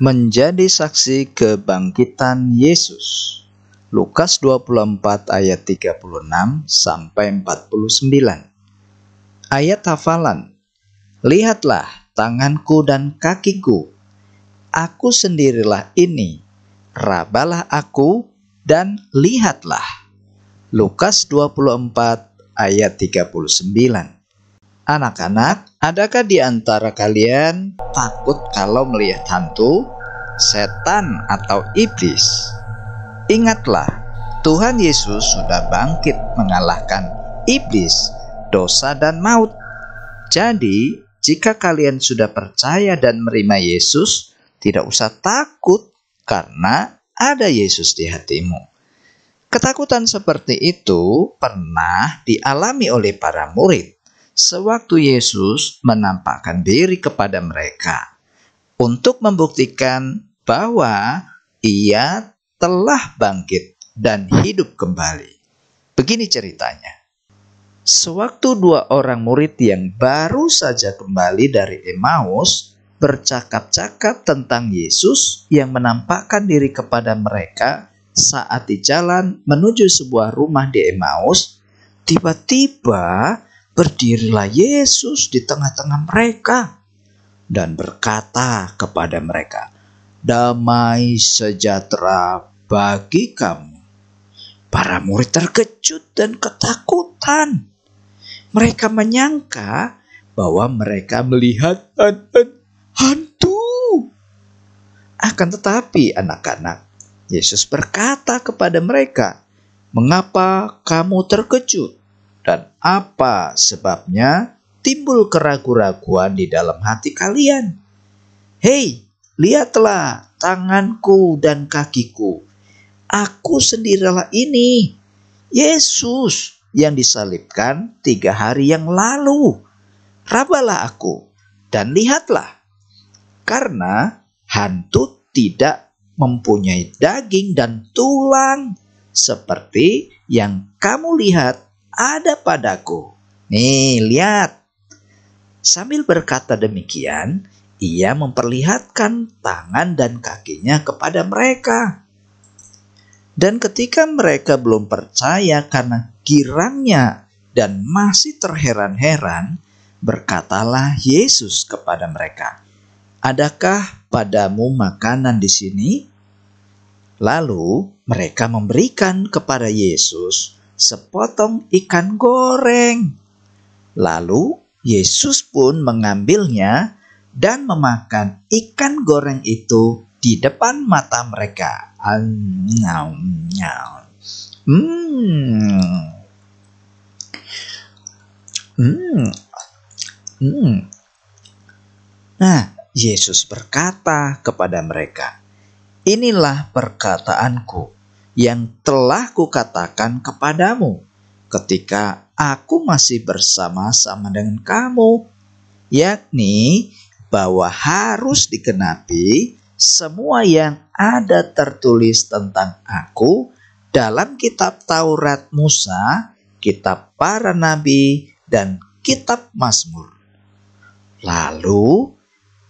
Menjadi saksi kebangkitan Yesus. Lukas 24 ayat 36 sampai 49. Ayat hafalan. Lihatlah tanganku dan kakiku. Aku sendirilah ini. Rabalah aku dan lihatlah. Lukas 24 ayat 39. Anak-anak, adakah di antara kalian takut kalau melihat hantu, setan, atau iblis? Ingatlah, Tuhan Yesus sudah bangkit mengalahkan iblis, dosa, dan maut. Jadi, jika kalian sudah percaya dan menerima Yesus, tidak usah takut karena ada Yesus di hatimu. Ketakutan seperti itu pernah dialami oleh para murid sewaktu Yesus menampakkan diri kepada mereka untuk membuktikan bahwa Ia telah bangkit dan hidup kembali. Begini ceritanya. Sewaktu dua orang murid yang baru saja kembali dari Emmaus bercakap-cakap tentang Yesus yang menampakkan diri kepada mereka saat di jalan menuju sebuah rumah di Emmaus, tiba-tiba berdirilah Yesus di tengah-tengah mereka dan berkata kepada mereka, "Damai sejahtera bagi kamu." Para murid terkejut dan ketakutan. Mereka menyangka bahwa mereka melihat hantu. Akan tetapi anak-anak, Yesus berkata kepada mereka, "Mengapa kamu terkejut? Dan apa sebabnya timbul keraguan-raguan di dalam hati kalian? Hei, lihatlah tanganku dan kakiku. Aku sendirilah ini, Yesus yang disalibkan 3 hari yang lalu. Rabalah aku dan lihatlah. Karena hantu tidak mempunyai daging dan tulang seperti yang kamu lihat ada padaku. Nih, lihat." Sambil berkata demikian, Ia memperlihatkan tangan dan kakinya kepada mereka. Dan ketika mereka belum percaya karena girangnya dan masih terheran-heran, berkatalah Yesus kepada mereka, "Adakah padamu makanan di sini?" Lalu mereka memberikan kepada Yesus sepotong ikan goreng. Lalu Yesus pun mengambilnya dan memakan ikan goreng itu di depan mata mereka. Nah, Yesus berkata kepada mereka, "Inilah perkataanku yang telah kukatakan kepadamu ketika aku masih bersama-sama dengan kamu, yakni bahwa harus digenapi semua yang ada tertulis tentang aku dalam kitab Taurat Musa, kitab para nabi, dan kitab Mazmur." Lalu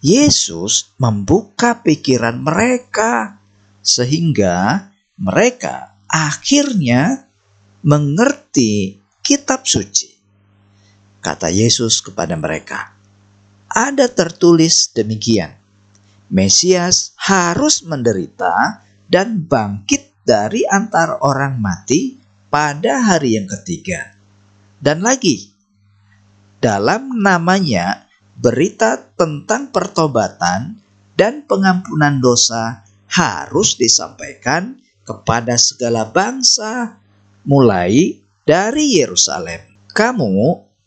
Yesus membuka pikiran mereka sehingga mereka akhirnya mengerti kitab suci. Kata Yesus kepada mereka, "Ada tertulis demikian, Mesias harus menderita dan bangkit dari antara orang mati pada hari yang ketiga. Dan lagi, dalam namanya berita tentang pertobatan dan pengampunan dosa harus disampaikan kepada segala bangsa, mulai dari Yerusalem. Kamu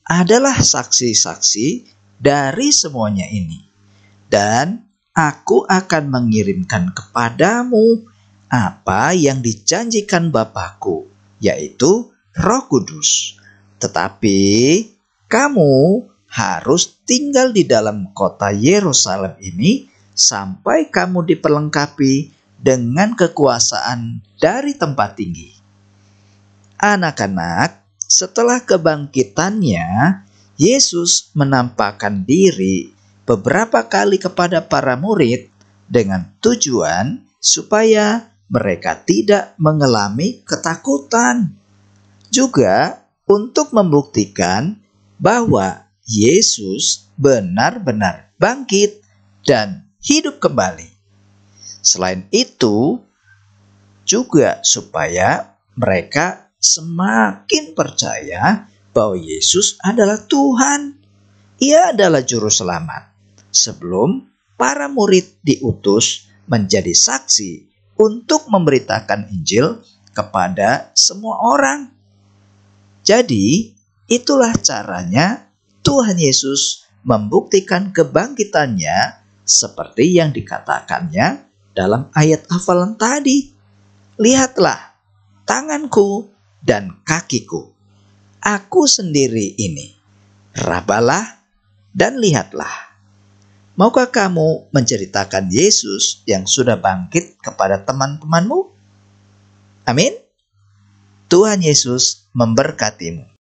adalah saksi-saksi dari semuanya ini. Dan aku akan mengirimkan kepadamu apa yang dijanjikan Bapa-Ku, yaitu Roh Kudus. Tetapi kamu harus tinggal di dalam kota Yerusalem ini sampai kamu diperlengkapi dengan kekuasaan dari tempat tinggi." Anak-anak, setelah kebangkitannya, Yesus menampakkan diri beberapa kali kepada para murid dengan tujuan supaya mereka tidak mengalami ketakutan. Juga untuk membuktikan bahwa Yesus benar-benar bangkit dan hidup kembali. Selain itu, juga supaya mereka semakin percaya bahwa Yesus adalah Tuhan. Ia adalah juru selamat. Sebelum para murid diutus menjadi saksi untuk memberitakan Injil kepada semua orang. Jadi, itulah caranya Tuhan Yesus membuktikan kebangkitannya seperti yang dikatakannya dalam ayat hafalan tadi. Lihatlah tanganku dan kakiku. Aku sendiri ini. Rabalah dan lihatlah. Maukah kamu menceritakan Yesus yang sudah bangkit kepada teman-temanmu? Amin. Tuhan Yesus memberkatimu.